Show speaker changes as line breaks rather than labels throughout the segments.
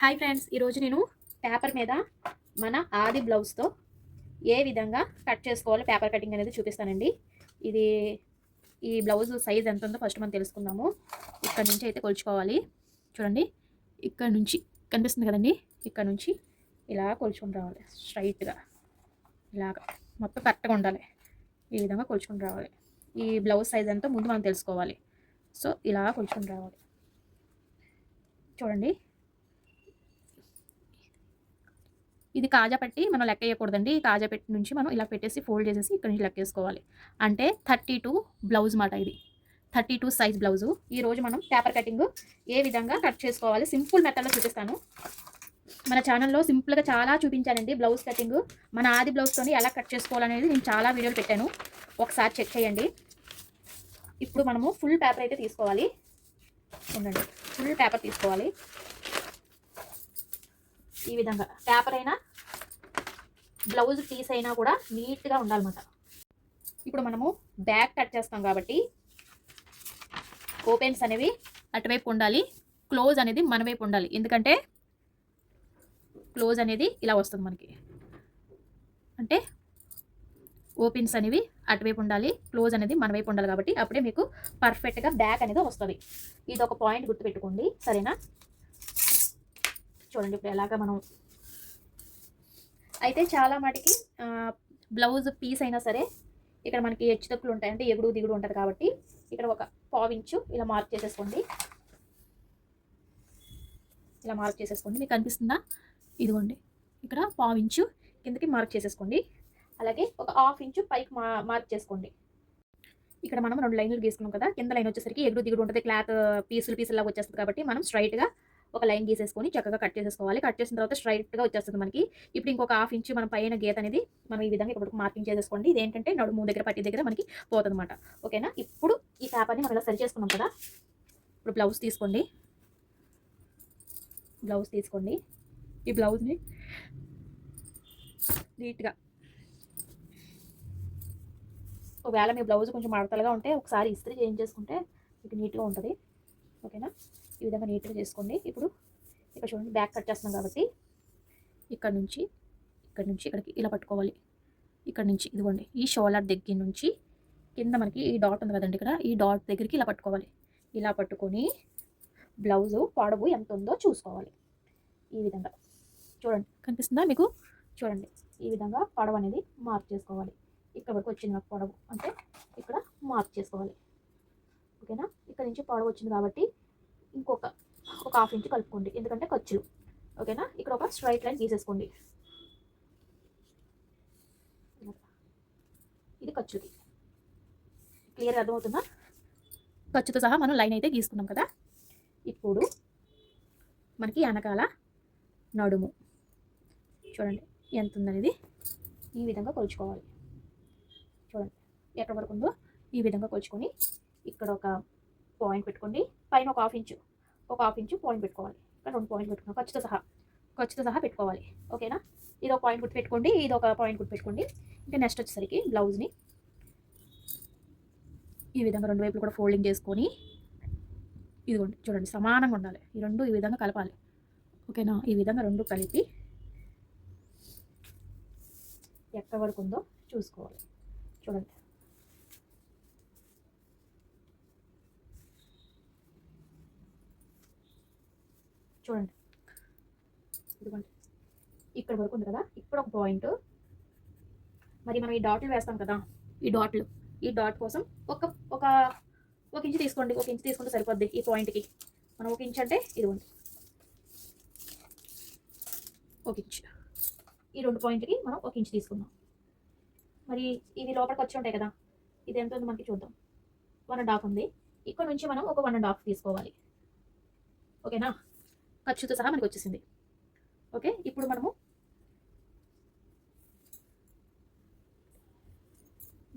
Hi friends, ఈరోజు నేను paper మీద మన ఆది బ్లౌజ్తో ఏ విధంగా కట్ చేసుకోవాలో పేపర్ కటింగ్ అనేది చూపిస్తానండి. ఇది ఈ బ్లౌజ్ సైజ్ ఎంత ఉందో ఫస్ట్ మనం తెలుసుకుందాము. ఇక్కడ నుంచి అయితే కొలుచుకోవాలి. చూడండి, ఇక్కడ నుంచి కనిపిస్తుంది కదండి, ఇక్కడ నుంచి ఇలా కొలుచుకొని రావాలి. స్ట్రైట్గా ఇలాగ మొత్తం కరెక్ట్గా ఉండాలి. ఈ విధంగా కొలుచుకొని రావాలి. ఈ బ్లౌజ్ సైజ్ ఎంతో ముందు మనం తెలుసుకోవాలి. సో ఇలా కొలుచుకొని రావాలి. చూడండి, ఇది కాజా పెట్టి మనం లెక్క వేయకూడదండి. ఈ కాజా పెట్టి నుంచి మనం ఇలా పెట్టేసి ఫోల్డ్ చేసేసి ఇక్కడ నుంచి లెక్కేసుకోవాలి. అంటే 32 బ్లౌజ్ మాట. ఇది 32 సైజ్ బ్లౌజు. ఈరోజు మనం పేపర్ కటింగ్ ఏ విధంగా కట్ చేసుకోవాలి సింపుల్ మెథడ్లో చూపిస్తాను. మన ఛానల్లో సింపుల్గా చాలా చూపించానండి బ్లౌజ్ కటింగ్. మన ఆది బ్లౌజ్తోని ఎలా కట్ చేసుకోవాలనేది నేను చాలా వీడియోలు పెట్టాను, ఒకసారి చెక్ చేయండి. ఇప్పుడు మనము ఫుల్ పేపర్ అయితే తీసుకోవాలి. ఉండండి, ఫుల్ పేపర్ తీసుకోవాలి. ఈ విధంగా పేపర్ అయినా బ్లౌజ్ పీస్ అయినా కూడా నీట్గా ఉండాలన్నమాట. ఇప్పుడు మనము బ్యాక్ కట్ చేస్తాం కాబట్టి ఓపెన్స్ అనేవి అటువైపు ఉండాలి, క్లోజ్ అనేది మన వైపు ఉండాలి. ఎందుకంటే క్లోజ్ అనేది ఇలా వస్తుంది మనకి, అంటే ఓపెన్స్ అనేవి అటువైపు ఉండాలి, క్లోజ్ అనేది మన వైపు ఉండాలి. కాబట్టి అప్పుడే మీకు పర్ఫెక్ట్గా బ్యాక్ అనేది వస్తుంది. ఇది ఒక పాయింట్ గుర్తుపెట్టుకోండి, సరేనా? చూడండి, ఇప్పుడు ఎలాగా మనం అయితే చాలా మటుకి బ్లౌజ్ పీస్ అయినా సరే ఇక్కడ మనకి హెచ్చుతక్కులు ఉంటాయి, అంటే ఎగుడు దిగుడు ఉంటుంది. కాబట్టి ఇక్కడ ఒక 1/4 ఇంచు ఇలా మార్క్ చేసేసుకోండి. ఇలా మార్క్ చేసేసుకోండి. మీకు కనిపిస్తుందా? ఇదిగోండి, ఇక్కడ 1/4 ఇంచు కిందకి మార్క్ చేసేసుకోండి. అలాగే ఒక 1/2 ఇంచు పైకి మార్క్ చేసుకోండి. ఇక్కడ మనం 2 లైన్లు గీసుకున్నాం కదా, కింద లైన్ వచ్చేసరికి ఎగుడు దిగుడు ఉంటుంది, క్లాత్ పీసులాగా వచ్చేస్తుంది. కాబట్టి మనం స్ట్రైట్గా ఒక లైన్ గీసేసుకొని చక్కగా కట్ చేసేసుకోవాలి. కట్ చేసిన తర్వాత స్ట్రైట్గా వచ్చేస్తుంది మనకి. ఇప్పుడు ఇంకొక 1/2 ఇంచు మనం పైన గీత అనేది మనం ఈ విధంగా ఇప్పుడు మార్కింగ్ చేసేసుకోండి. ఇదేంటంటే నడుము దగ్గర పట్టి దగ్గర మనకి పోతుంది అనమాట. ఓకేనా? ఇప్పుడు ఈ పేపర్ని మనం ఇలా సరి చేసుకున్నాం కదా. ఇప్పుడు బ్లౌజ్ తీసుకోండి. ఈ బ్లౌజ్ని నీట్గా, ఒకవేళ మీ బ్లౌజ్ కొంచెం మడతలుగా ఉంటే ఒకసారి ఇస్త్రీ చేయించేసుకుంటే మీకు నీట్గా ఉంటుంది. ఓకేనా? ఈ విధంగా నీట్గా చేసుకోండి. ఇప్పుడు ఇక్కడ చూడండి, బ్యాక్ కట్ చేస్తున్నాం కాబట్టి ఇక్కడ నుంచి ఇక్కడికి ఇలా పట్టుకోవాలి. ఇక్కడ నుంచి ఇదిగోండి, ఈ షోల్డర్ దగ్గర నుంచి కింద మనకి ఈ డాట్ ఉంది కదండి, ఇక్కడ ఈ డాట్ దగ్గరికి ఇలా పట్టుకోవాలి. ఇలా పట్టుకొని బ్లౌజు పొడవు ఎంత ఉందో చూసుకోవాలి. ఈ విధంగా చూడండి, కనిపిస్తుందా మీకు? చూడండి, ఈ విధంగా పొడవు అనేది మార్క్ చేసుకోవాలి. ఇక్కడ వరకు వచ్చింది నాకు పొడవు, అంటే ఇక్కడ మార్క్ చేసుకోవాలి. ఓకేనా? ఇక్కడ నుంచి పొడవు వచ్చింది కాబట్టి ఒక 1/2 ఇంచు కలుపుకోండి, ఎందుకంటే ఖర్చులు. ఓకేనా? ఇక్కడ ఒక స్ట్రైట్ లైన్ గీసేసుకోండి. ఇది ఖర్చుకి క్లియర్గా అర్థమవుతుందా? ఖర్చుతో సహా మనం లైన్ అయితే గీసుకున్నాం కదా. ఇప్పుడు మనకి వెనకాల నడుము చూడండి ఎంత ఉందనేది ఈ విధంగా కొలుచుకోవాలి. చూడండి, ఎక్కడ వరకు ఉందో ఈ విధంగా కొలుచుకొని ఇక్కడ ఒక పాయింట్ పెట్టుకోండి. పైన ఒక 1/2 ఇంచు పాయింట్ పెట్టుకోవాలి. ఇక్కడ 2 పాయింట్ పెట్టుకోవాలి, ఖర్చుతో సహా పెట్టుకోవాలి. ఓకేనా? ఇది ఒక పాయింట్ గుర్తు పెట్టుకోండి, ఇది ఒక పాయింట్ గుర్తు పెట్టుకోండి. ఇంకా నెక్స్ట్ వచ్చేసరికి బ్లౌజ్ని ఈ విధంగా 2 వైపులు కూడా ఫోల్డింగ్ చేసుకొని ఇదిగోండి, చూడండి సమానంగా ఉండాలి. ఈ 2 ఈ విధంగా కలపాలి. ఓకేనా? ఈ విధంగా 2 కలిపి ఎక్కడ వరకు ఉందో చూసుకోవాలి. చూడండి, ఇదిగోండి ఇక్కడ వరకు ఉంది కదా. ఇప్పుడు ఒక పాయింట్, మరి మనం ఈ డాట్లు వేస్తాం కదా, ఈ డాట్ కోసం ఒక ఇంచు తీసుకోండి. 1 ఇంచు తీసుకుంటే సరిపోద్ది. ఈ పాయింట్కి మనం 1 ఇంచు అంటే ఇదిగోండి 1 ఇంచు. ఈ 2 పాయింట్కి మనం 1 ఇంచు తీసుకుందాం. మరి ఇది లోపలికి వచ్చి ఉంటాయి కదా, ఇది ఎంత ఉంది మనకి చూద్దాం. 1.5 ఉంది. ఇక్కడ నుంచి మనం ఒక 1.5 తీసుకోవాలి. ఓకేనా? ఖర్చుతో సహా మనకి వచ్చేసింది. ఓకే, ఇప్పుడు మనము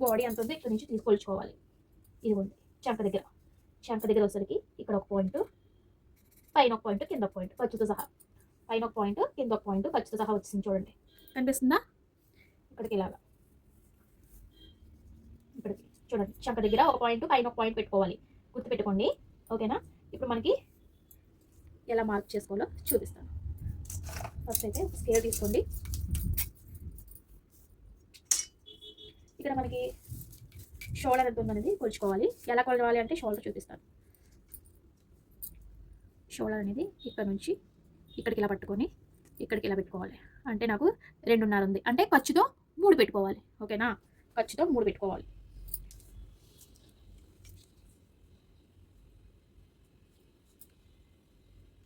బాడీ ఎంత ఉందో ఇక్కడ నుంచి తీసుకొచ్చుకోవాలి. ఇదిగోండి, చంక దగ్గర వచ్చేసరికి ఇక్కడ ఒక పాయింట్, పైన ఒక పాయింట్, కింద ఒక పాయింట్, ఖర్చుతో సహా. పైన ఒక పాయింట్, కింద ఒక పాయింట్, ఖర్చుతో సహా వచ్చింది. చూడండి, కనిపిస్తుందా? ఇక్కడికి ఇలాగా ఇక్కడికి చూడండి, చంక దగ్గర ఒక పాయింట్, పైన ఒక పాయింట్ పెట్టుకోవాలి. గుర్తుపెట్టుకోండి. ఓకేనా? ఇప్పుడు మనకి ఎలా మార్క్ చేసుకోవాలో చూపిస్తాను. ఫస్ట్ అయితే స్కేల్ తీసుకోండి. ఇక్కడ మనకి షోల్డర్ ఎంత ఉందనేది కొలుచుకోవాలి. ఎలా కొలవాలి అంటే షోల్డర్ చూపిస్తాను. షోల్డర్ అనేది ఇక్కడ నుంచి ఇక్కడికి ఇలా పట్టుకొని ఇక్కడికి ఇలా పెట్టుకోవాలి. అంటే నాకు 2.5 ఉంది, అంటే ఖర్చుతో 3 పెట్టుకోవాలి. ఓకేనా, ఖర్చుతో 3 పెట్టుకోవాలి.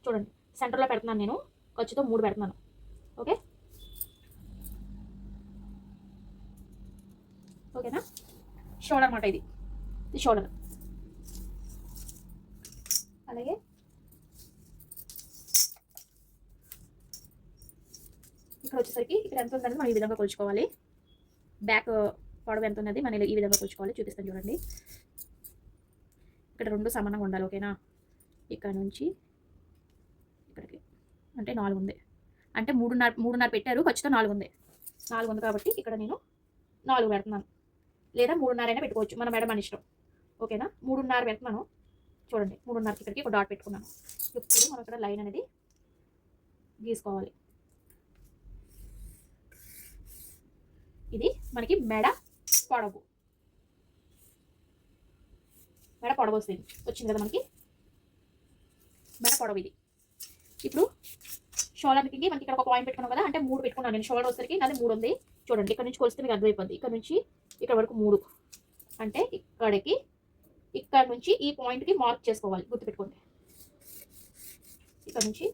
చూడండి, సెంటర్లో పెడుతున్నాను నేను, ఖర్చుతో 3 పెడుతున్నాను. ఓకే, ఓకేనా. షోల్డర్ అన్నమాట, ఇది షోల్డర్. అలాగే ఇక్కడ వచ్చేసరికి ఇక్కడ ఎంత ఉందనేది మనం ఈ విధంగా కొలుచుకోవాలి. బ్యాక్ పొడవు ఎంత ఉన్నది మనం ఈ విధంగా కొలుచుకోవాలి. చూపిస్తాను చూడండి. ఇక్కడ 2 సమానంగా ఉండాలి. ఓకేనా, ఇక్కడ నుంచి ఇక్కడికి అంటే 4 ఉంది, అంటే 3.5 పెట్టారు, ఖచ్చితంగా 4 ఉంది. 4 ఉంది కాబట్టి ఇక్కడ నేను 4 పెడుతున్నాను, లేదా 3.5 అయినా పెట్టుకోవచ్చు, మన మేడం మన ఇష్టం. ఓకేనా, 3.5 పెడుతున్నాను. చూడండి, 3.5కి ఇక్కడికి ఒక డాట్ పెట్టుకున్నాను. ఇప్పుడు మనం ఇక్కడ లైన్ అనేది గీసుకోవాలి. ఇది మనకి మెడ పొడవు, మెడ పొడవు వచ్చింది కదా మనకి మెడ పొడవు ఇది. ఇప్పుడు షోల్డర్కి మనకి ఇక్కడ ఒక పాయింట్ పెట్టుకున్నాం కదా, అంటే 3 పెట్టుకున్నాను నేను. షోల్డర్ వచ్చేసరికి నాది 3 ఉంది. చూడండి, ఇక్కడ నుంచి కొలిస్తే మీకు అర్థమైపోద్ది. ఇక్కడ నుంచి ఇక్కడ వరకు 3, అంటే ఇక్కడ నుంచి ఈ పాయింట్కి మార్క్ చేసుకోవాలి. గుర్తుపెట్టుకోండి, ఇక్కడ నుంచి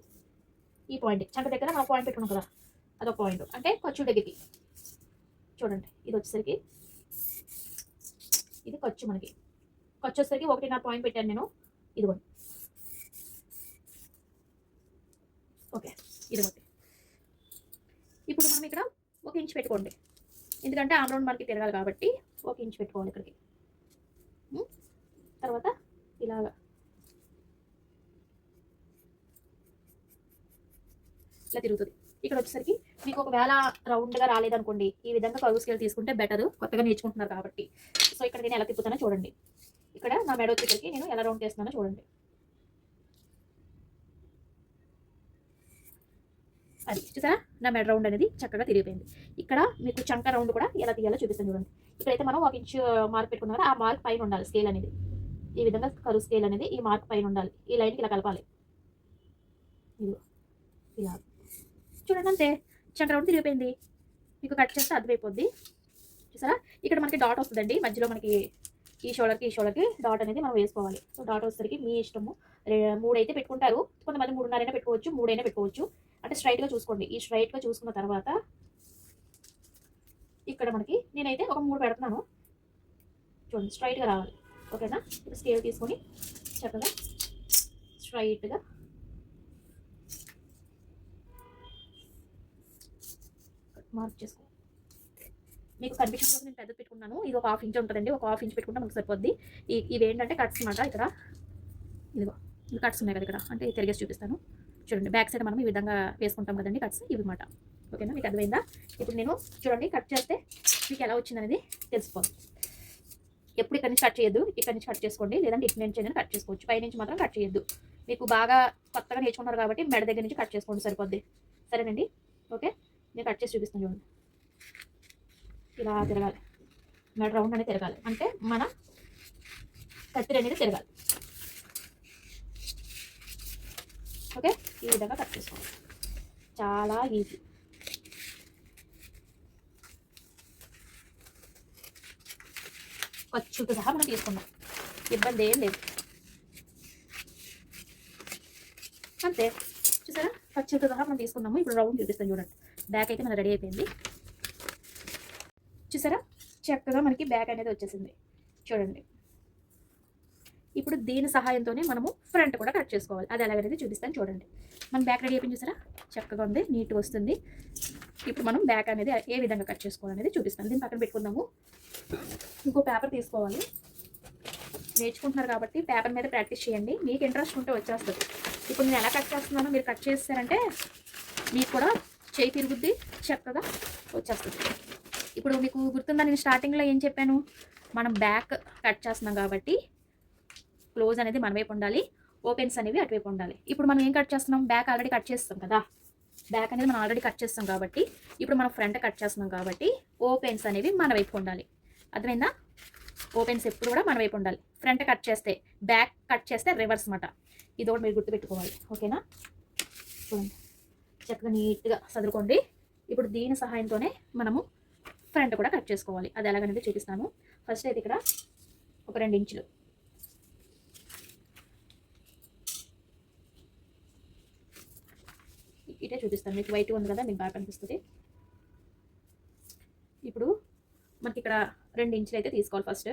ఈ పాయింట్ చంక దగ్గర మనం పాయింట్ పెట్టుకున్నాం కదా, అదొక పాయింట్, అంటే ఖర్చు దగ్గరికి. చూడండి, ఇది వచ్చేసరికి ఇది ఖర్చు, మనకి ఖర్చు వచ్చేసరికి 1.5 పాయింట్ పెట్టాను నేను. ఇదిగోండి, ఓకే, ఇదిగోండి. ఇప్పుడు మనం ఇక్కడ 1 ఇంచ్ పెట్టుకోండి, ఎందుకంటే ఆమ్ రౌండ్ మనకి తిరగాలి కాబట్టి 1 ఇంచ్ పెట్టుకోవాలి ఇక్కడికి. తర్వాత ఇలాగా ఇలా తిరుగుతుంది. ఇక్కడ వచ్చేసరికి మీకు ఒకవేళ రౌండ్గా రాలేదనుకోండి, ఈ విధంగా కర్వ్ స్కేల్ తీసుకుంటే బెటర్, కొత్తగా నేర్చుకుంటున్నారు కాబట్టి. సో ఇక్కడ నేను ఎలా తిప్పుతానో చూడండి. ఇక్కడ నా మెడ వచ్చేసరికి నేను ఎలా రౌండ్ చేస్తున్నానో చూడండి. అది చూసారా, నా మెడ రౌండ్ అనేది చక్కగా తిరిగిపోయింది. ఇక్కడ మీకు చంక రౌండ్ కూడా ఎలా తీయాలో చూపిస్తాను చూడండి. ఇక్కడైతే మనం 1 ఇంచ్ మార్క్ పెట్టుకున్నాం కదా, ఆ మార్క్ పైన ఉండాలి స్కేల్ అనేది. ఈ విధంగా కర్వ్ స్కేల్ అనేది ఈ మార్క్ పైన ఉండాలి. ఈ లైన్కి ఇలా కలపాలి. ఇది ఇలా చూడండి, అంతే, చంక రౌండ్ తిరిగిపోయింది. మీకు కట్ చేస్తే అర్థమైపోద్ది. చూసారా, ఇక్కడ మనకి డాట్ వస్తుందండి మధ్యలో. మనకి ఈ షోల్డర్కి డాట్ అనేది మనం వేసుకోవాలి. సో డాట్ వచ్చేసరికి మీ ఇష్టము. 3 అయితే పెట్టుకుంటారు, కొంతమంది 3.5 అయినా పెట్టుకోవచ్చు, 3 అయినా పెట్టుకోవచ్చు. అంటే స్ట్రైట్గా చూసుకోండి. ఈ స్ట్రైట్గా చూసుకున్న తర్వాత ఇక్కడ మనకి నేనైతే ఒక 3 పెడుతున్నాను. చూడండి, స్ట్రైట్గా రావాలి. ఓకేనా, ఇప్పుడు స్కేల్ తీసుకొని చక్కగా స్ట్రైట్గా మార్క్ చేసుకో. మీకు కనిపించడం కోసం నేను పెద్ద పెట్టుకున్నాను. ఇది ఒక 1/2 ఇంచ్ ఉంటుందండి, ఒక 1/2 ఇంచ్ పెట్టుకుంటే మనకు సరిపోద్ది. ఇవి ఏంటంటే కట్స్ అనమాట. ఇక్కడ ఇదిగో ఇవి కట్స్ ఉన్నాయి కదా ఇక్కడ, అంటే తిరిగేసి చూపిస్తాను చూడండి. బ్యాక్ సైడ్ మనం ఈ విధంగా వేసుకుంటాం కదండి కట్స్, ఇవి అనమాట. ఓకేనా, మీకు అర్థమైందా? ఇప్పుడు నేను చూడండి కట్ చేస్తే మీకు ఎలా వచ్చిందనేది తెలుసుకోవాలి. ఎప్పుడు ఇక్కడ నుంచి కట్ చేయొద్దు, ఇక్కడ నుంచి కట్ చేసుకోండి, లేదంటే ఇటు నుంచి కట్ చేసుకోవచ్చు. పై నుంచి మాత్రం కట్ చేయొద్దు. మీకు బాగా కొత్తగా నేర్చుకుంటారు కాబట్టి మెడ దగ్గర నుంచి కట్ చేసుకోండి, సరిపోద్ది. సరేనండి, ఓకే, నేను కట్ చేసి చూపిస్తాను చూడండి. ఇలా తిరగాలి, మెడ రౌండ్ అనేది తిరగాలి, అంటే మన కత్తిరి అనేది తిరగాలి. ఓకే, ఈ విధంగా కట్ చేసుకోవాలి, చాలా ఈజీ. ఖర్చుతో సహా మనం తీసుకున్నాం, ఇబ్బంది ఏం లేదు. అంతే, చూసారా, ఖర్చుతో సహా మనం తీసుకున్నాము. ఇప్పుడు రౌండ్ చూపిస్తాను చూడండి. బ్యాక్ అయితే మన రెడీ అయిపోయింది. చూసారా, చక్కగా మనకి బ్యాక్ అనేది వచ్చేసింది చూడండి. ఇప్పుడు దీని సహాయంతోనే మనము ఫ్రంట్ కూడా కట్ చేసుకోవాలి. అది ఎలాగనేది చూపిస్తాను చూడండి. మన బ్యాక్ రెడీ అయిపోయింది చూసారా, చక్కగా ఉంది, నీట్గా వస్తుంది. ఇప్పుడు మనం బ్యాక్ అనేది ఏ విధంగా కట్ చేసుకోవాలనేది చూపిస్తాను. దీన్ని పక్కన పెట్టుకుందాము. ఇంకో పేపర్ తీసుకోవాలి. నేర్చుకుంటున్నారు కాబట్టి పేపర్ మీద ప్రాక్టీస్ చేయండి. మీకు ఇంట్రెస్ట్ ఉంటే వచ్చేస్తుంది. ఇప్పుడు నేను ఎలా కట్ చేస్తున్నానో మీరు కట్ చేస్తారంటే మీకు కూడా చేయి తిరుగుద్ది, చక్కగా వచ్చేస్తుంది. ఇప్పుడు మీకు గుర్తుందా, నేను స్టార్టింగ్లో ఏం చెప్పాను? మనం బ్యాక్ కట్ చేస్తున్నాం కాబట్టి క్లోజ్ అనేది మన వైపు ఉండాలి, ఓపెన్స్ అనేవి అటువైపు ఉండాలి. ఇప్పుడు మనం ఏం కట్ చేస్తున్నాం? బ్యాక్ ఆల్రెడీ కట్ చేస్తాం కదా, బ్యాక్ అనేది మనం ఆల్రెడీ కట్ చేస్తాం కాబట్టి ఇప్పుడు మనం ఫ్రంట్ కట్ చేస్తున్నాం కాబట్టి ఓపెన్స్ అనేవి మన వైపు ఉండాలి. అర్థమైందా? ఓపెన్స్ ఎప్పుడు కూడా మన వైపు ఉండాలి. ఫ్రంట్ కట్ చేస్తే, బ్యాక్ కట్ చేస్తే రివర్స్ అనమాట. ఇది ఒకటి మీరు గుర్తుపెట్టుకోవాలి. ఓకేనా? చూడండి, చక్కగా నీట్గా సదురుకోండి. ఇప్పుడు దీని సహాయంతోనే మనము ఫ్రంట్ కూడా కట్ చేసుకోవాలి. అది ఎలాగనేది చూపిస్తాను. ఫస్ట్ అయితే ఇక్కడ ఒక 2 ఇంచులు ఇటే చూపిస్తాను. మీకు వైట్ ఉంది కదా, మీకు బాగా కనిపిస్తుంది. ఇప్పుడు మనకి ఇక్కడ 2 ఇంచులు అయితే తీసుకోవాలి. ఫస్ట్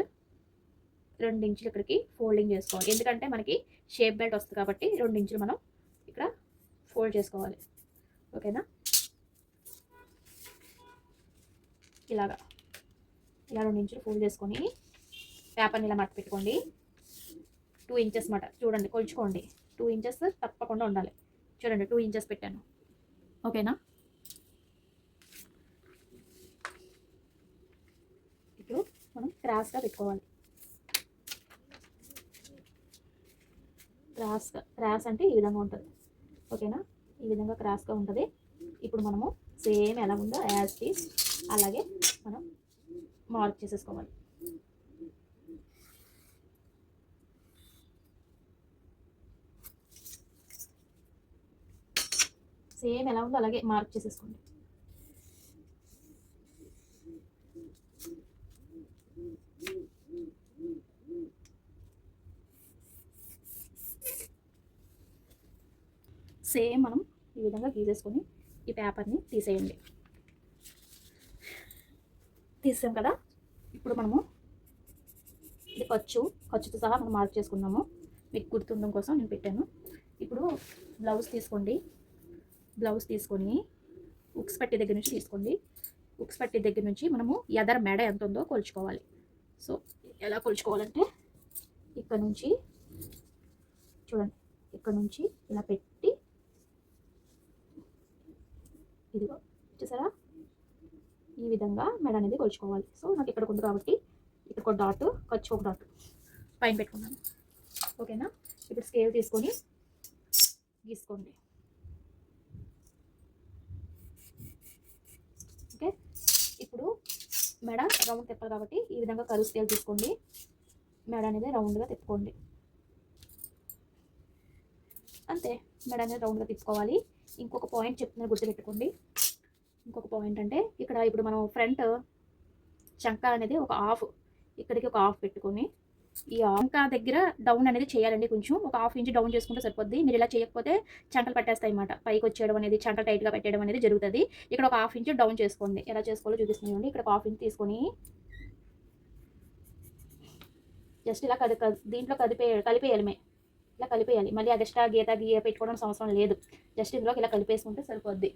2 ఇంచులు ఇక్కడికి ఫోల్డింగ్ చేసుకోవాలి. ఎందుకంటే మనకి షేప్ బెల్ట్ వస్తుంది కాబట్టి 2 ఇంచులు మనం ఇక్కడ ఫోల్డ్ చేసుకోవాలి. ఓకేనా? ఇలా 2 ఇంచులు ఫోల్డ్ చేసుకొని పేపర్ని ఇలా మడత పెట్టుకోండి. 2 ఇంచెస్ మాట చూడండి, కొలుచుకోండి. 2 ఇంచెస్ తప్పకుండా ఉండాలి. చూడండి, 2 ఇంచెస్ పెట్టాను. ఓకేనా? ఇప్పుడు మనం క్రాస్గా పెట్టుకోవాలి. క్రాస్ అంటే ఈ విధంగా ఉంటుంది. ఓకేనా? ఈ విధంగా క్రాస్గా ఉంటుంది. ఇప్పుడు మనము సేమ్ ఎలా ఉందో యాజ్ టీస్ అలాగే మనం మార్క్ చేసేసుకోవాలి. సేమ్ ఎలా ఉందో అలాగే మార్క్ చేసేసుకోండి. సేమ్ మనం ఈ విధంగా గీసేసుకొని ఈ పేపర్ని తీసేయండి. తీసాం కదా. ఇప్పుడు మనము ఇది ఖర్చుతో సహా మనం మార్క్ చేసుకున్నాము. మీకు గుర్తుండడం కోసం నేను పెట్టాను. ఇప్పుడు బ్లౌజ్ తీసుకోండి. బ్లౌజ్ తీసుకొని ఉక్స్ పట్టి దగ్గర నుంచి తీసుకోండి. ఉక్స్ పట్టి దగ్గర నుంచి మనము ఎదర మెడ ఎంత ఉందో కొలుచుకోవాలి. సో ఎలా కొలుచుకోవాలంటే ఇక్కడ నుంచి చూడండి, ఇక్కడ నుంచి ఇలా పెట్టి ఇదిగో చూసారా, ఈ విధంగా మెడ అనేది కొలుచుకోవాలి. సో నాకు ఇక్కడ ఉంది కాబట్టి ఇక్కడ ఒక డాట్, ఖర్చు ఒక డాట్ పైన పెట్టుకున్నాను. ఓకేనా? ఇప్పుడు స్కేల్ తీసుకొని గీసుకోండి. ఓకే, ఇప్పుడు మెడ రౌండ్ తిప్పాలి కాబట్టి ఈ విధంగా కరువు స్కేల్ తీసుకోండి. మెడ అనేది రౌండ్గా తిప్పుకోండి. అంతే, మెడ అనేది రౌండ్గా తిప్పుకోవాలి. ఇంకొక పాయింట్ చెప్తున్నారు, గుర్తుపెట్టుకోండి. ఇంకొక పాయింట్ అంటే ఇక్కడ ఇప్పుడు మనం ఫ్రంట్ చంక అనేది ఒక హాఫ్, ఇక్కడికి ఒక హాఫ్ పెట్టుకొని ఈ చంక దగ్గర డౌన్ అనేది చేయాలండి. కొంచెం ఒక 1/2 ఇంచ్ డౌన్ చేసుకుంటే సరిపోద్ది. మీరు ఇలా చేయకపోతే చంకలు పట్టేస్తాయి అన్నమాట. పైకి వచ్చేయడం అనేది, చంకలు టైట్గా పెట్టడం అనేది జరుగుతుంది. ఇక్కడ ఒక 1/2 ఇంచ్ డౌన్ చేసుకోండి. ఎలా చేసుకోవాలో చూపిస్తున్నాయండి. ఇక్కడ ఒక 1/2 ఇంచ్ తీసుకొని జస్ట్ ఇలా దీంట్లో కలిపేయాలి. ఇలా కలిపేయాలి. మళ్ళీ అది ఎక్స్ట్రా గీత పెట్టుకోవడం అవసరం లేదు. జస్ట్ ఇందులోకి ఇలా కలిపేసుకుంటే సరిపోద్ది.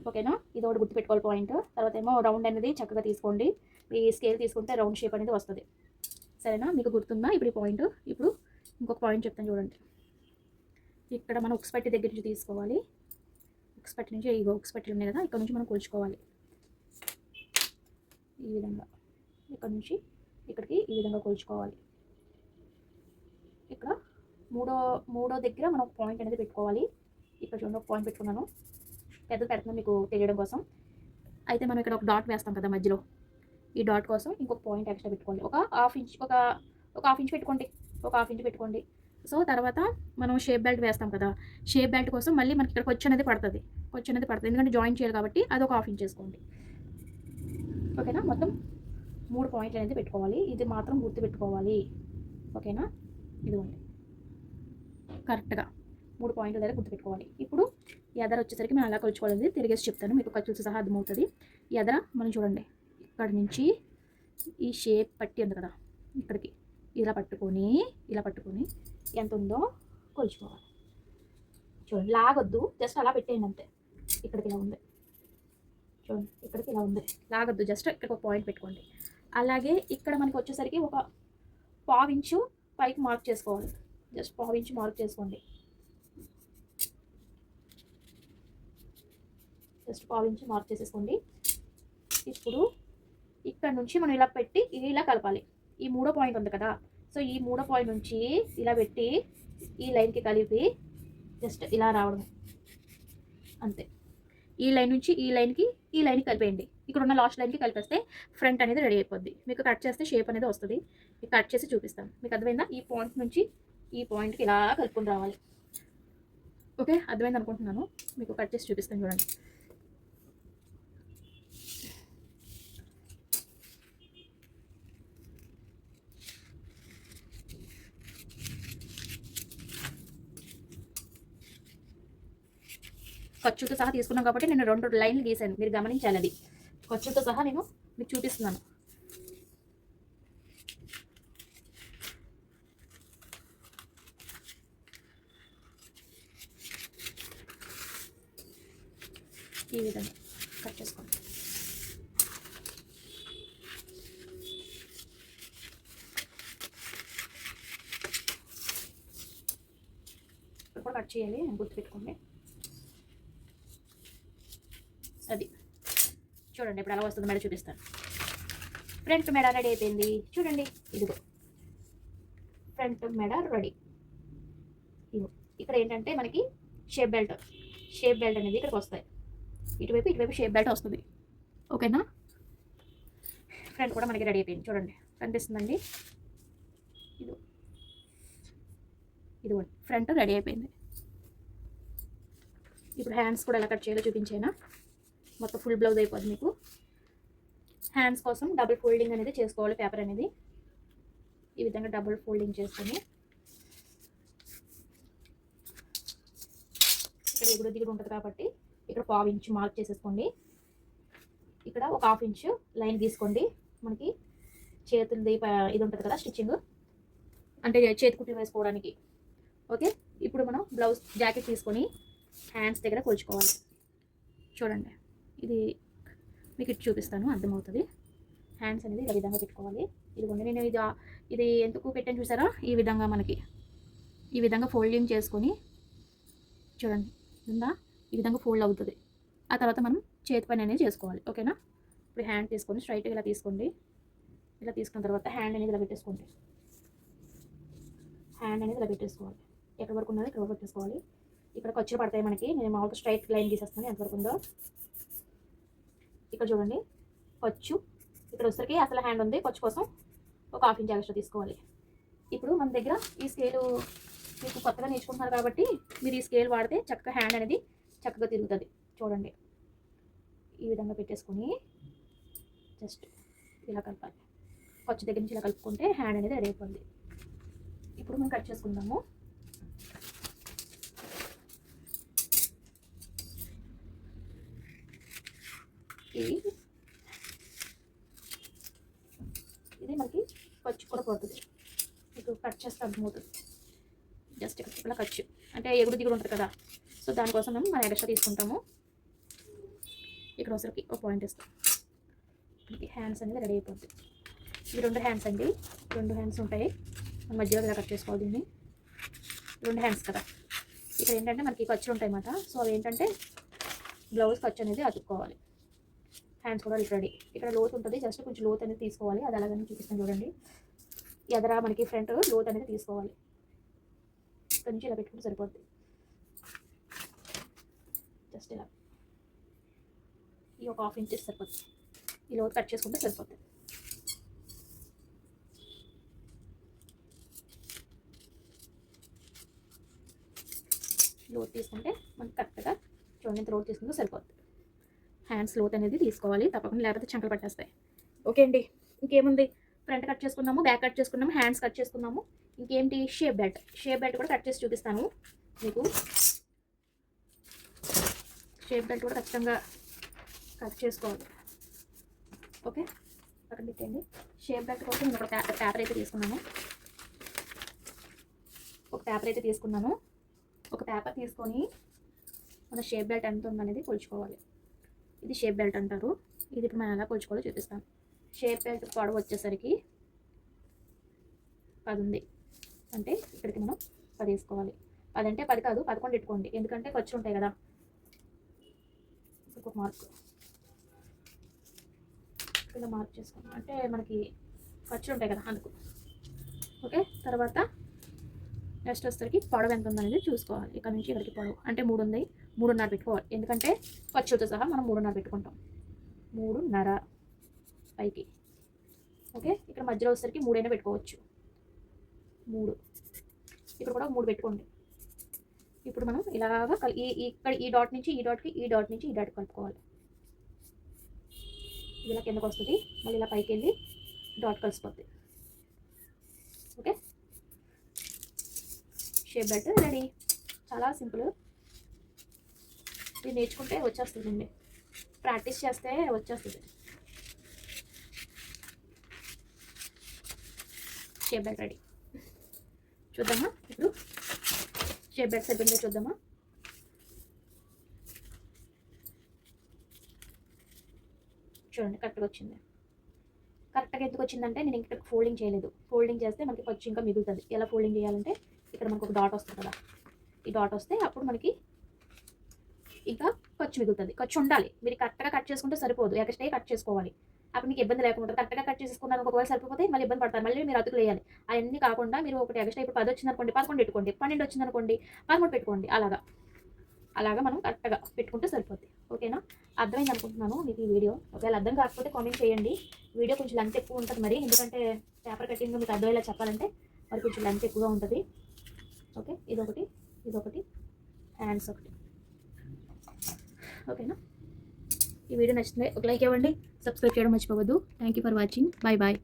ఓకేనా? ఇది ఒకటి గుర్తుపెట్టుకోవాలి పాయింట్. తర్వాత ఏమో రౌండ్ అనేది చక్కగా తీసుకోండి. ఈ స్కేల్ తీసుకుంటే రౌండ్ షేప్ అనేది వస్తుంది. సరేనా? మీకు గుర్తుందా ఇప్పుడు ఈ పాయింట్? ఇప్పుడు ఇంకొక పాయింట్ చెప్తాను చూడండి. ఇక్కడ మనం ఉక్స్ పట్టి దగ్గర నుంచి తీసుకోవాలి. ఉక్స్ పట్టి నుంచి ఉక్స్ పట్టీలు ఉన్నాయి కదా, ఇక్కడ నుంచి మనం కొలుచుకోవాలి. ఈ విధంగా ఇక్కడ నుంచి ఇక్కడికి ఈ విధంగా కొలుచుకోవాలి. ఇక్కడ మూడో దగ్గర మనం ఒక పాయింట్ అనేది పెట్టుకోవాలి. ఇక్కడ చూడండి, ఒక పాయింట్ పెట్టుకున్నాను. పెద్దది పెడుతున్నాను మీకు తెలియడం కోసం. అయితే మనం ఇక్కడ ఒక డాట్ వేస్తాం కదా మధ్యలో, ఈ డాట్ కోసం ఇంకొక పాయింట్ ఎక్స్ట్రా పెట్టుకోండి. ఒక హాఫ్ ఇంచ్ పెట్టుకోండి. ఒక 1/2 ఇంచ్ పెట్టుకోండి. సో తర్వాత మనం షేప్ బెల్ట్ వేస్తాం కదా, షేప్ బెల్ట్ కోసం మళ్ళీ మనకి ఇక్కడ ఖర్చు అనేది పడుతుంది. ఎందుకంటే జాయిన్ చేయాలి కాబట్టి అది ఒక 1/2 ఇంచ్ చేసుకోండి. ఓకేనా? మొత్తం 3 పాయింట్లు అనేది పెట్టుకోవాలి. ఇది మాత్రం గుర్తుపెట్టుకోవాలి. ఓకేనా? ఇదిగోండి, కరెక్ట్గా 3 పాయింట్ల దగ్గర గుర్తుపెట్టుకోవాలి. ఇప్పుడు ఎదర వచ్చేసరికి మనం అలా కొలుచుకోవాలని తిరిగేసి చెప్తాను, మీకు ఖర్చుతో సహా అర్థమవుతుంది. ఎదర మనం చూడండి, ఇక్కడ నుంచి ఈ షేప్ పట్టి ఉంది కదా, ఇక్కడికి ఇలా పట్టుకొని ఎంత ఉందో కొలుచుకోవాలి. చూడండి, లాగొద్దు, జస్ట్ అలా పెట్టేయండి అంతే. ఇక్కడికి ఇలా ఉంది చూడండి, ఇక్కడికి ఇలా ఉంది, లాగొద్దు, జస్ట్ ఇక్కడ ఒక పాయింట్ పెట్టుకోండి. అలాగే ఇక్కడ మనకి వచ్చేసరికి ఒక 1/2 ఇంచు పైకి మార్క్ చేసుకోవాలి. జస్ట్ 1/2 ఇంచు మార్క్ చేసుకోండి. జస్ట్ 1/2 ఇంచు మార్క్ చేసేసుకోండి. ఇప్పుడు ఇక్కడ నుంచి మనం ఇలా పెట్టి ఇలా కలపాలి. ఈ 3వ పాయింట్ ఉంది కదా, సో ఈ 3వ పాయింట్ నుంచి ఇలా పెట్టి ఈ లైన్కి కలిపి జస్ట్ ఇలా రావడం అంతే. ఈ లైన్ నుంచి ఈ లైన్కి ఈ లైన్కి కలిపేయండి. ఇక్కడ ఉన్న లాస్ట్ లైన్కి కలిపేస్తే ఫ్రంట్ అనేది రెడీ అయిపోద్ది. మీకు కట్ చేస్తే షేప్ అనేది వస్తుంది. మీకు కట్ చేసి చూపిస్తాను. మీకు అర్థమైందా? ఈ పాయింట్ నుంచి ఈ పాయింట్కి ఇలా కలుపుకొని రావాలి. ఓకే, అర్థమైంది అనుకుంటున్నాను. మీకు కట్ చేసి చూపిస్తాను చూడండి. ఖర్చుతో సహా తీసుకున్నాం కాబట్టి నేను 2 లైన్లు గీసాను. మీరు గమనించాలి. అది ఖర్చుతో సహా నేను మీకు చూపిస్తున్నాను. ఈ విధంగా కట్ చేసుకోండి. ఇప్పుడు కట్ చేయాలి, గుర్తుపెట్టుకోండి. అది చూడండి ఇప్పుడు ఎలా వస్తుంది మెడ చూపిస్తాను. ఫ్రంట్ మెడ రెడీ అయిపోయింది చూడండి. ఇదిగో ఫ్రంట్ మెడ రెడీ. ఇదిగో ఇక్కడ ఏంటంటే మనకి షేప్ బెల్ట్ అనేది ఇక్కడికి వస్తాయి. ఇటువైపు షేప్ బెల్ట్ వస్తుంది. ఓకేనా? ఫ్రంట్ కూడా మనకి రెడీ అయిపోయింది చూడండి. కనిపిస్తుందండి? ఇదిగోండి ఫ్రంట్ రెడీ అయిపోయింది. ఇప్పుడు హ్యాండ్స్ కూడా ఎలా కట్ చేయాలో చూపించేనా? మొత్తం ఫుల్ బ్లౌజ్ అయిపోద్ది మీకు. హ్యాండ్స్ కోసం డబుల్ ఫోల్డింగ్ అనేది చేసుకోవాలి. పేపర్ అనేది ఈ విధంగా డబుల్ ఫోల్డింగ్ చేసుకొని ఇక్కడ ఎగుడు దిగుడు ఉంటుంది కాబట్టి ఇక్కడ 1/2 ఇంచ్ మార్క్ చేసేసుకోండి. ఇక్కడ ఒక 1/2 ఇంచ్ లైన్ తీసుకోండి. మనకి చేతులది ఇది ఉంటుంది కదా స్టిచ్చింగ్, అంటే చేతి కుట్టి వేసుకోవడానికి. ఓకే, ఇప్పుడు మనం బ్లౌజ్ జాకెట్ తీసుకొని హ్యాండ్స్ దగ్గర కొలుచుకోవాలి. చూడండి, ఇది మీకు ఇటు చూపిస్తాను, అర్థమవుతుంది. హ్యాండ్స్ అనేది ఈ విధంగా పెట్టుకోవాలి. ఇదిగోండి నేను ఇది ఎందుకు పెట్టాను చూసారా? ఈ విధంగా మనకి ఈ విధంగా ఫోల్డింగ్ చేసుకొని చూడండి, ఉందా? ఈ విధంగా ఫోల్డ్ అవుతుంది. ఆ తర్వాత మనం చేతి పని అనేది చేసుకోవాలి. ఓకేనా? ఇప్పుడు హ్యాండ్ తీసుకొని స్ట్రైట్గా ఇలా తీసుకోండి. ఇలా తీసుకున్న తర్వాత హ్యాండ్ అనేది ఇలా పెట్టేసుకోండి. హ్యాండ్ అనేది ఇలా పెట్టేసుకోవాలి. ఎక్కడి వరకు ఉన్నది ఇక్కడ వరకు పెట్టేసుకోవాలి. ఇక్కడ ఖర్చులు పడతాయి మనకి. నేను మామూలుగా స్ట్రైట్ లైన్ తీసేస్తాను ఎంతవరకు ఉందో. ఇక్కడ చూడండి ఖర్చు ఇక్కడ వచ్చరికి అసలు హ్యాండ్ ఉంది. ఖర్చు కోసం ఒక 1/2 ఇంచ్ ఎక్స్ట్రా తీసుకోవాలి. ఇప్పుడు మన దగ్గర ఈ స్కేలు మీకు కొత్తగా నేర్చుకుంటున్నారు కాబట్టి మీరు ఈ స్కేల్ వాడితే చక్కగా హ్యాండ్ అనేది చక్కగా తిరుగుతుంది. చూడండి, ఈ విధంగా పెట్టేసుకొని జస్ట్ ఇలా కలపాలి. ఖర్చు దగ్గర నుంచి ఇలా కలుపుకుంటే హ్యాండ్ అనేది రెడీ అయిపోయింది. ఇప్పుడు మనం కట్ చేసుకుందాము. ఇది మనకి ఖర్చు కూడా పోతుంది. మీకు కట్ చేస్తే అర్థమవుతుంది. జస్ట్ ఇలా ఖర్చు అంటే ఎగుడు దిగుడు ఉంటుంది కదా, సో దానికోసం మనం ఎక్స్ట్రా తీసుకుంటాము. ఇక్కడ ఒకసారికి ఒక పాయింట్ ఇస్తాం. మనకి హ్యాండ్స్ అనేది రెడీ అయిపోతుంది. ఇవి 2 హ్యాండ్స్ అండి. 2 హ్యాండ్స్ ఉంటాయి. మన మధ్యలో ఇలా కట్ చేసుకోవాలి. దీన్ని 2 హ్యాండ్స్ కదా. ఇక్కడ ఏంటంటే మనకి ఖర్చులు ఉంటాయి అన్నమాట. సో అవి ఏంటంటే బ్లౌజ్ ఖర్చు అనేది అతుక్కోవాలి. హ్యాండ్స్ కూడా రెడీ. ఇక్కడ లోతు ఉంటుంది, జస్ట్ కొంచెం లోతు అనేది తీసుకోవాలి. అది అలాగని చూపిస్తాను చూడండి. ఎదరా మనకి ఫ్రంట్ లోతు అనేది తీసుకోవాలి. ఇక్కడ నుంచి ఇలా పెట్టుకుంటే సరిపోద్ది. జస్ట్ ఇలా ఈ ఒక 1/2 ఇంచెస్ సరిపోద్ది. ఈ లోతు కట్ చేసుకుంటే సరిపోద్ది. లోతు తీసుకుంటే మనకి కరెక్ట్గా చూడండి ఎంత లోతు తీసుకుంటే సరిపోద్ది. హ్యాండ్స్ లోత్ అనేది తీసుకోవాలి తప్పకుండా, లేకపోతే చంకలు పట్టేస్తాయి. ఓకే అండి, ఇంకేముంది? ఫ్రంట్ కట్ చేసుకున్నాము, బ్యాక్ కట్ చేసుకున్నాము, హ్యాండ్స్ కట్ చేసుకున్నాము. ఇంకేంటి? షేప్ బెల్ట్ కూడా కట్ చేసి చూపిస్తాను మీకు. షేప్ బెల్ట్ కూడా ఖచ్చితంగా కట్ చేసుకోవాలి. ఓకే, పక్కన పెట్టండి. షేప్ బెల్ట్ కోసం నేను ఒక పేపర్ అయితే తీసుకున్నాను. ఒక పేపర్ తీసుకొని మన షేప్ బెల్ట్ ఎంత ఉందనేది కొలుచుకోవాలి. ఇది షేప్ బెల్ట్ అంటారు. ఇది ఇప్పుడు మనం ఎలా కొలుచుకోవాలో చూపిస్తాను. షేప్ బెల్ట్ పొడవు వచ్చేసరికి 10 ఉంది అంటే ఇక్కడికి మనం 10 వేసుకోవాలి. 10 అంటే 10 కాదు 11 పెట్టుకోండి, ఎందుకంటే ఖర్చులు ఉంటాయి కదా. ఒక మార్క్ ఇలా మార్క్ చేసుకోండి, అంటే మనకి ఖర్చులు ఉంటాయి కదా అందుకు. ఓకే, తర్వాత నెక్స్ట్ వచ్చేసరికి పొడవు ఎంత ఉందనేది చూసుకోవాలి. ఇక్కడ నుంచి ఇక్కడికి పొడవు అంటే 3 ఉంది. 3:30 పెట్టుకోవాలి. ఎందుకంటే ఖర్చుతో సహా మనం 3:30 పెట్టుకుంటాం. 3:30 పైకి. ఓకే, ఇక్కడ మధ్యలో వచ్చేసరికి 3 అయినా పెట్టుకోవచ్చు. 3 ఇక్కడ కూడా 3 పెట్టుకోండి. ఇప్పుడు మనం ఇలాగా ఇక్కడ ఈ డాట్ నుంచి ఈ డాట్కి, ఈ డాట్ నుంచి ఈ డాట్కి కలుపుకోవాలి. ఇలా కిందకు వస్తుంది, మళ్ళీ ఇలా పైకి వెళ్ళి డాట్ కలిసిపోద్ది. Okay, shape belt ready. చాలా సింపుల్. ఇది నేర్చుకుంటే వచ్చేస్తుందండి, ప్రాక్టీస్ చేస్తే వచ్చేస్తుంది. Shape belt ready. చూద్దామా ఇప్పుడు షేప్ బెల్ట్ సరిపోయిందో చూద్దామా. చూడండి కరెక్ట్గా వచ్చింది. కరెక్ట్గా ఎందుకు వచ్చిందంటే నేను ఇక్కడ ఫోల్డింగ్ చేయలేదు. ఫోల్డింగ్ చేస్తే మనకి ఖర్చు ఇంకా మిగులుతుంది. ఎలా ఫోల్డింగ్ చేయాలంటే ఇక్కడ మనకు ఒక డాట్ వస్తుంది కదా, ఈ డాట్ వస్తే అప్పుడు మనకి ఇంకా ఖర్చు మిగులుతుంది. ఖర్చు ఉండాలి, మీరు కరెక్ట్గా కట్ చేసుకుంటే సరిపోదు, ఎక్స్ట్రా కట్ చేసుకోవాలి. అప్పుడు మీకు ఇబ్బంది లేకుండా కరెక్ట్గా కట్ చేసుకున్నాను. ఒకవేళ సరిపోతే మళ్ళీ ఇబ్బంది పడతారు, మళ్ళీ మీరు అతుకులు వేయాలి. అవన్నీ కాకుండా మీరు ఒకటి ఎక్స్ట్రా ఇప్పుడు 10 వచ్చింది అనుకోండి 11 పెట్టుకోండి, 12 వచ్చింది అనుకోండి 13 పెట్టుకోండి. అలాగా మనం కరెక్ట్గా పెట్టుకుంటే సరిపోద్ది. ఓకేనా, అర్థమైంది అనుకుంటున్నాను మీకు ఈ వీడియో. ఒకవేళ అర్థం కాకపోతే కామెంట్ చేయండి. వీడియో కొంచెం లెంత్ ఎక్కువ ఉంటుంది మరి, ఎందుకంటే పేపర్ కటింగ్ మీకు అర్థమయ్యేలా చెప్పాలంటే మరి కొంచెం లెంత్ ఎక్కువగా ఉంటుంది. ఓకే, ఇదొకటి హ్యాండ్స్ ఒకటి. ఓకేనా, ఈ వీడియో నచ్చితే ఒక లైక్ ఇవ్వండి, సబ్స్క్రైబ్ చేయడం మర్చిపోవద్దు. Thank you for watching. Bye bye.